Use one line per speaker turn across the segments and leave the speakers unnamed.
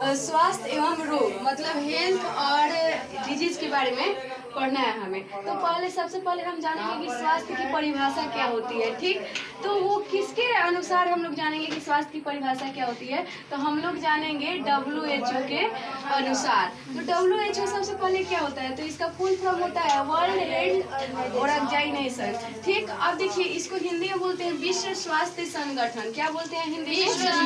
स्वास्थ्य एवं रोग मतलब हेल्थ और डिजीज के बारे में पढ़ना है हमें। तो सबसे पहले हम जानेंगे कि स्वास्थ्य की परिभाषा क्या होती है। ठीक, तो वो किसके अनुसार हम लोग जानेंगे कि स्वास्थ्य की परिभाषा क्या होती है। तो हम लोग जानेंगे WHO के अनुसार। तो WHO सबसे पहले क्या होता है, तो इसका फुल फॉर्म होता है वर्ल्ड हेल्थ ऑर्गेनाइजेशन। ठीक, अब देखिए इसको हिंदी में बोलते हैं विश्व स्वास्थ्य संगठन। क्या बोलते हैं हिंदी में?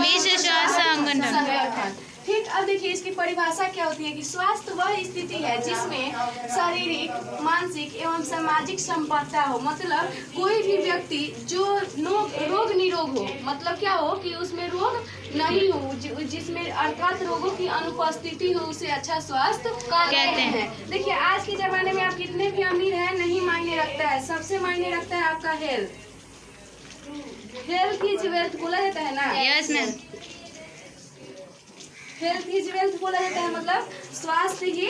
विश्व स्वास्थ्य संगठन।
ठीक, अब देखिए इसकी परिभाषा क्या होती है कि स्वास्थ्य वह स्थिति है जिसमें शारीरिक, मानसिक एवं सामाजिक संपन्नता हो। मतलब कोई भी व्यक्ति जो रोग निरोग हो, मतलब क्या हो कि उसमें रोग नहीं हो, जिसमें अर्थात रोगों की अनुपस्थिति हो, उसे अच्छा स्वास्थ्य कहते हैं। देखिए आज के जमाने में आप कितने भी अमीर हैं नहीं मायने रखता है, सबसे मायने रखता है आपका हेल्थ। हेल्थ इज वेल्थ बोला जाता है ना।
Yes ma'am.
Health is wealth बोला जाता है, मतलब स्वास्थ्य ही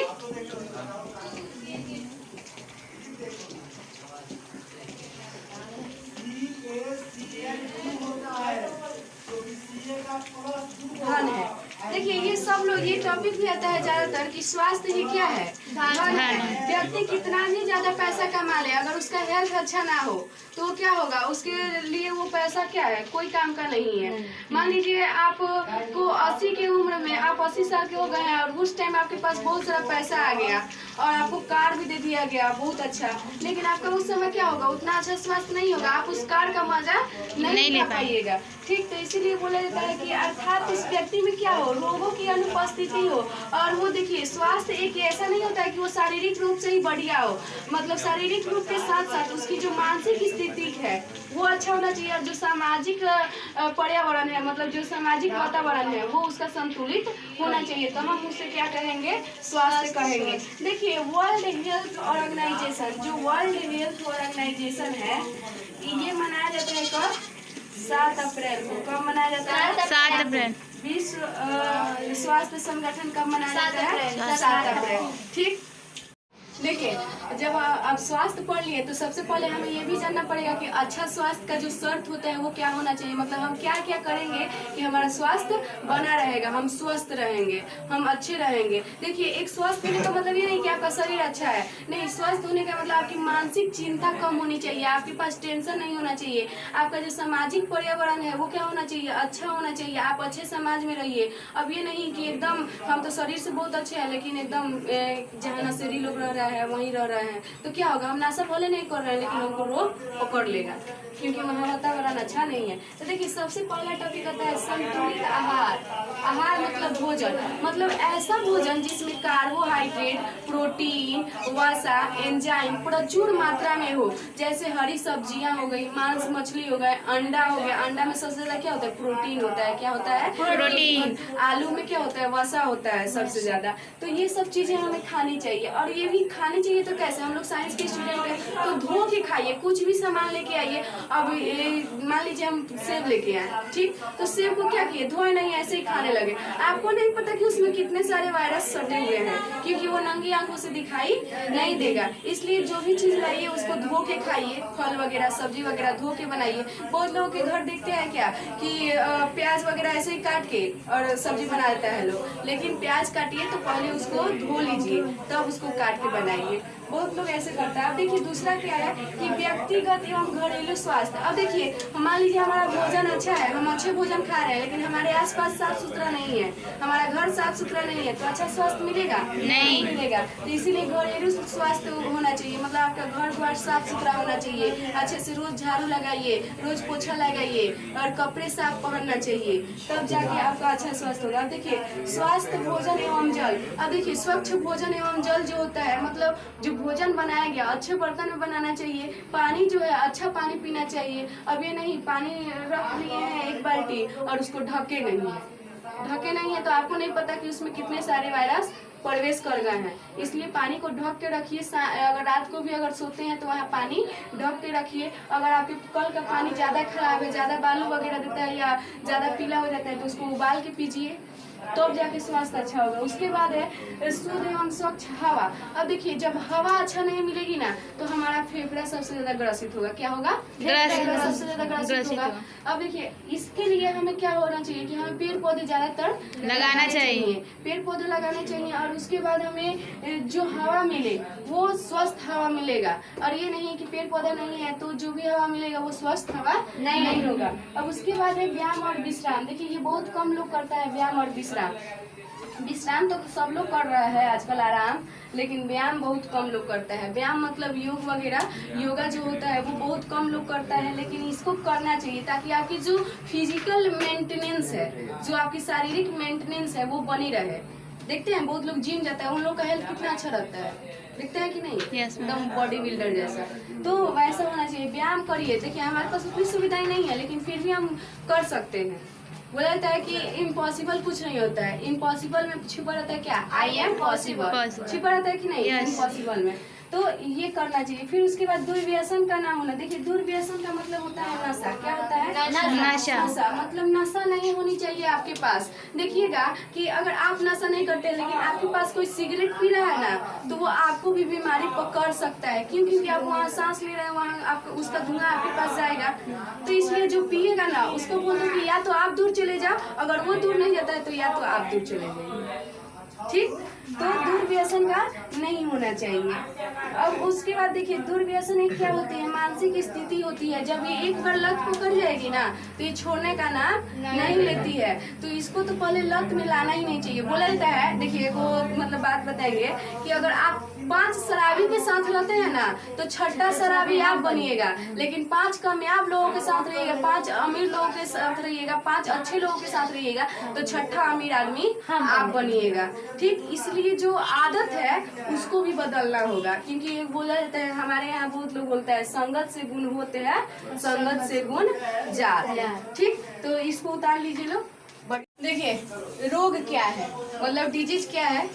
धन है। देखिए ये सब लोग ये टॉपिक भी आता है ज्यादातर कि स्वास्थ्य ही क्या है, धन है। व्यक्ति कितना भी ज्यादा पैसा कमा ले, अगर उसका हेल्थ अच्छा ना हो तो क्या होगा, उसके लिए वो पैसा क्या है, कोई काम का नहीं है। मान लीजिए आपको 80 की उम्र में आप 80 साल के हो गए हैं और उस टाइम आपके पास बहुत सारा पैसा आ गया और आपको कार भी दे दिया गया बहुत अच्छा, लेकिन आपका उस समय क्या होगा, उतना अच्छा स्वास्थ्य नहीं होगा, आप उस कार का मजा नहीं ले पाइएगा। ठीक, तो इसीलिए बोला जाता है कि अर्थात उस व्यक्ति में क्या हो, रोगों की अनुपस्थिति हो। और वो देखिए स्वास्थ्य एक ऐसा नहीं होता है कि वो शारीरिक रूप से ही बढ़िया हो, मतलब शारीरिक रूप के साथ साथ उसकी जो मानसिक स्थिति है वो अच्छा होना चाहिए, और जो सामाजिक पर्यावरण है, मतलब जो सामाजिक वातावरण है वो उसका संतुलित होना चाहिए। तो हम उससे क्या कहेंगे, स्वास्थ्य कहेंगे। देखिए वर्ल्ड हेल्थ ऑर्गेनाइजेशन, जो वर्ल्ड हेल्थ ऑर्गेनाइजेशन है ये मनाया जाता है कब, 7 अप्रैल को। कब मनाया जाता है?
7 अप्रैल।
विश्व स्वास्थ्य संगठन कब मनाया जाता है? 7 अप्रैल। ठीक, देखिए जब आप स्वास्थ्य पढ़ लिए तो सबसे पहले हमें ये भी जानना पड़ेगा कि अच्छा स्वास्थ्य का जो शर्त होता है वो क्या होना चाहिए। मतलब हम क्या क्या करेंगे कि हमारा स्वास्थ्य बना रहेगा, हम स्वस्थ रहेंगे, हम अच्छे रहेंगे। देखिए एक स्वस्थ होने का मतलब ये नहीं कि आपका शरीर अच्छा है, नहीं, स्वस्थ होने का मतलब आपकी मानसिक चिंता कम होनी चाहिए, आपके पास टेंशन नहीं होना चाहिए, आपका जो सामाजिक पर्यावरण है वो क्या होना चाहिए, अच्छा होना चाहिए, आप अच्छे समाज में रहिए। अब ये नहीं कि एकदम हम तो शरीर से बहुत अच्छे हैं लेकिन एकदम जहाँ नशेड़ी लोग रह रहा है वहीं रह रहे हैं, तो क्या होगा, हम नशा भले नहीं कर रहे हैं लेकिन हमको रोग पकड़ लेगा क्योंकि वहाँ वातावरण अच्छा नहीं है। तो देखिए सबसे पहला टॉपिक आता है संतुलित आहार। आहार मतलब भोजन, मतलब ऐसा भोजन जिसमें कार्बोहाइड्रेट, प्रोटीन, वसा, एंजाइम प्रचुर मात्रा में हो, जैसे हरी सब्जियां हो गई, मांस मछली हो गए, अंडा हो गया। अंडा में सबसे ज्यादा क्या होता है, प्रोटीन होता है। क्या होता है?
प्रोटीन।
आलू में क्या होता है, वसा होता है सबसे ज्यादा। तो ये सब चीजें हमें खानी चाहिए, और ये भी खानी चाहिए तो कैसे, हम लोग साइंस के स्टूडेंट हैं तो धो के खाइए, कुछ भी सामान लेके आइए। अब मान लीजिए हम सेब लेके आए, ठीक, तो सेब को क्या किए, धोए नहीं, ऐसे ही खाने लगे। आपको नहीं पता कि उसमें कितने सारे वायरस सटे हुए हैं, क्योंकि वो नंगी आंखों से दिखाई नहीं देगा। इसलिए जो भी चीज लाइए उसको धो के खाइए, फल वगैरह सब्जी वगैरह धो के बनाइए। बहुत लोगों के घर देखते हैं क्या कि प्याज वगैरह ऐसे ही काट के और सब्जी बना देता है लोग, लेकिन प्याज काटिए तो पहले उसको धो लीजिए तब उसको काट के बनाइए। बहुत लोग ऐसे करता है। अब देखिए दूसरा क्या है कि व्यक्तिगत एवं घरेलू स्वास्थ्य। अब देखिए मान लीजिए हमारा भोजन अच्छा है, हम अच्छे भोजन खा रहे हैं, लेकिन हमारे आसपास साफ सुथरा नहीं है, हमारा घर साफ सुथरा नहीं है, तो अच्छा स्वास्थ्य मिलेगा? नहीं मिलेगा। तो इसीलिए घरेलू स्वास्थ्य होना चाहिए, मतलब आपका घर द्वार साफ सुथरा होना चाहिए, अच्छे से रोज झाड़ू लगाइए, रोज पोछा लगाइए और कपड़े साफ पहनना चाहिए, तब जाके आपका अच्छा स्वास्थ्य होगा। अब देखिए स्वास्थ्य भोजन एवं जल। अब देखिए स्वच्छ भोजन एवं जल जो होता है, मतलब जो भोजन बनाया गया अच्छे बर्तन में बनाना चाहिए, पानी जो है अच्छा पानी पीना चाहिए। अब ये नहीं पानी रख लिए हैं एक बाल्टी और उसको ढके नहीं है तो आपको नहीं पता कि उसमें कितने सारे वायरस प्रवेश कर गए हैं। इसलिए पानी को ढक के रखिए। अगर रात को भी अगर सोते हैं तो वहाँ पानी ढक के रखिए। अगर आपके कल का पानी ज़्यादा खराब है, ज़्यादा बालू वगैरह देता है या ज़्यादा पीला हो जाता है तो उसको उबाल के पीजिए, तब जाके स्वास्थ्य अच्छा होगा। उसके बाद है शुद्ध एवं स्वच्छ हवा। अब देखिए जब हवा अच्छा नहीं मिलेगी ना तो हमारा फेफड़ा सबसे ज्यादा ग्रसित होगा। क्या होगा? फेफड़ा सबसे ज्यादा ग्रसित होगा। अब देखिए इसके लिए हमें क्या होना चाहिए कि हमें पेड़ पौधे ज्यादातर
लगाना चाहिए।
पेड़ पौधे लगाने चाहिए। और उसके बाद हमें जो हवा मिले वो स्वस्थ हवा मिलेगा, और ये नहीं कि पेड़ पौधा नहीं है तो जो भी हवा मिलेगा वो स्वस्थ हवा नहीं होगा। अब उसके बाद है व्यायाम और विश्राम। देखिए ये बहुत कम लोग करता है व्यायाम और विश्राम। विश्राम तो सब लोग कर रहा है आजकल आराम, लेकिन व्यायाम बहुत कम लोग करता है। व्यायाम मतलब योग वगैरह, योगा जो होता है वो बहुत कम लोग करता है, लेकिन इसको करना चाहिए ताकि आपकी जो फिजिकल मेंटेनेंस है, जो आपकी शारीरिक मेंटेनेंस है वो बनी रहे। देखते हैं बहुत लोग जिम जाता है, उन लोग का हेल्थ कितना अच्छा रहता है, दिखता है कि नहीं? एकदम बॉडी बिल्डर जैसा। तो वैसा होना चाहिए। व्यायाम करिए। देखिए हमारे पास उतनी सुविधाएं नहीं है, लेकिन फिर भी हम कर सकते हैं। बोला जाता है कि इम्पॉसिबल कुछ नहीं होता है, इम्पॉसिबल में छिपा रहता है क्या? आई एम पॉसिबल छिपा रहता है कि नहीं? इम्पॉसिबल में। तो ये करना चाहिए। फिर उसके बाद दुर्व्यसन का ना होना। देखिए दुर्व्यसन का मतलब होता है नशा। क्या होता है? नशा मतलब नशा नहीं होनी चाहिए आपके पास। देखिएगा कि अगर आप नशा नहीं करते लेकिन आपके पास कोई सिगरेट पी रहा है ना तो वो आपको भी बीमारी पकड़ सकता है। क्यों? क्योंकि आप वहाँ सांस ले रहे हैं, वहाँ आपको उसका धुआं आपके पास जाएगा। तो इसलिए जो पिएगा ना उसको बोल दो कि या तो आप दूर चले जाओ, अगर वो दूर नहीं जाता है तो या तो आप दूर चले जाइए। ठीक? तो दुर्व्यसन का नहीं होना चाहिए। अब उसके बाद देखिए दुर्व्यसन एक क्या होती है? मानसिक स्थिति होती है। जब ये एक बार लत पकड़ जाएगी ना तो ये छोड़ने का नाम नहीं लेती है। तो इसको तो पहले लत में लाना ही नहीं चाहिए। बोला जाता है, देखिए वो मतलब बात बताएंगे कि अगर आप 5 शराबी के साथ रहते हैं ना तो 6ठा शराबी आप बनिएगा, लेकिन 5 कामयाब लोगों के साथ रहिएगा, 5 अमीर लोगों के साथ रहिएगा, 5 अच्छे लोगों के साथ रहिएगा तो 6ठा अमीर आदमी आप बनिएगा। ठीक? इसलिए जो आदत है उसको भी बदलना होगा, क्योंकि एक बोला जाता है, हमारे यहाँ बहुत लोग बोलता है संगत से गुण होते हैं, संगत से गुण जात। ठीक? तो इसको उतार लीजिए लोग। देखिए रोग क्या है, मतलब डिजीज क्या है?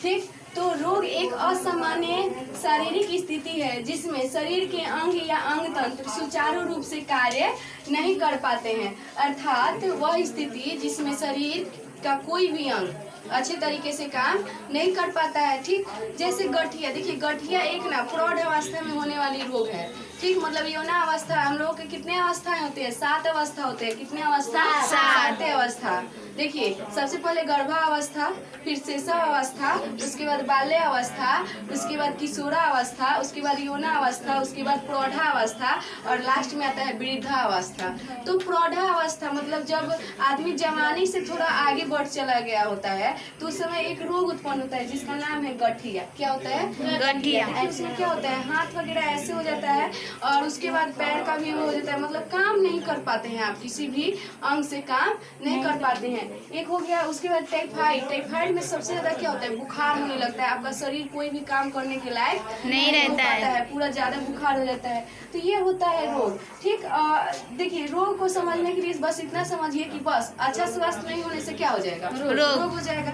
ठीक? तो रोग एक असामान्य शारीरिक स्थिति है जिसमें शरीर के अंग या अंग तंत्र सुचारू रूप से कार्य नहीं कर पाते हैं, अर्थात वह स्थिति जिसमें शरीर का कोई भी अंग अच्छे तरीके से काम नहीं कर पाता है। ठीक? जैसे गठिया। देखिए गठिया एक ना प्रौढ़ अवस्था में होने वाली रोग है। ठीक? मतलब यौना अवस्था, हम लोग के कितने अवस्थाएं होते हैं? 7 अवस्था होते हैं। कितने अवस्था? 7 अवस्था। देखिए सबसे पहले गर्भावस्था, फिर शैशवावस्था, उसके बाद बाल्य अवस्था, उसके बाद किशोरा अवस्था, उसके बाद यौना अवस्था, उसके बाद प्रौढ़ा अवस्था और लास्ट में आता है वृद्धा अवस्था। तो प्रौढ़ा अवस्था मतलब जब आदमी जवानी से थोड़ा आगे बढ़ चला गया होता है तो उस समय एक रोग उत्पन्न होता है जिसका नाम है गठिया। क्या होता है? गठिया। उसमें क्या होता है? हाथ वगैरह ऐसे हो जाता है और उसके बाद पैर का भी हो जाता है, मतलब काम नहीं कर पाते हैं, आप किसी भी अंग से काम नहीं कर पाते हैं। एक हो गया। उसके बाद टाइफाइड। टाइफाइड में सबसे ज्यादा क्या होता है? बुखार होने लगता है, आपका शरीर कोई भी काम करने के लायक नहीं रहता है, पूरा ज्यादा बुखार हो जाता है। तो ये होता है रोग। ठीक? देखिए रोग को समझने के लिए बस इतना समझिए कि बस अच्छा स्वास्थ्य नहीं होने से क्या हो जाएगा? रोग हो जाएगा।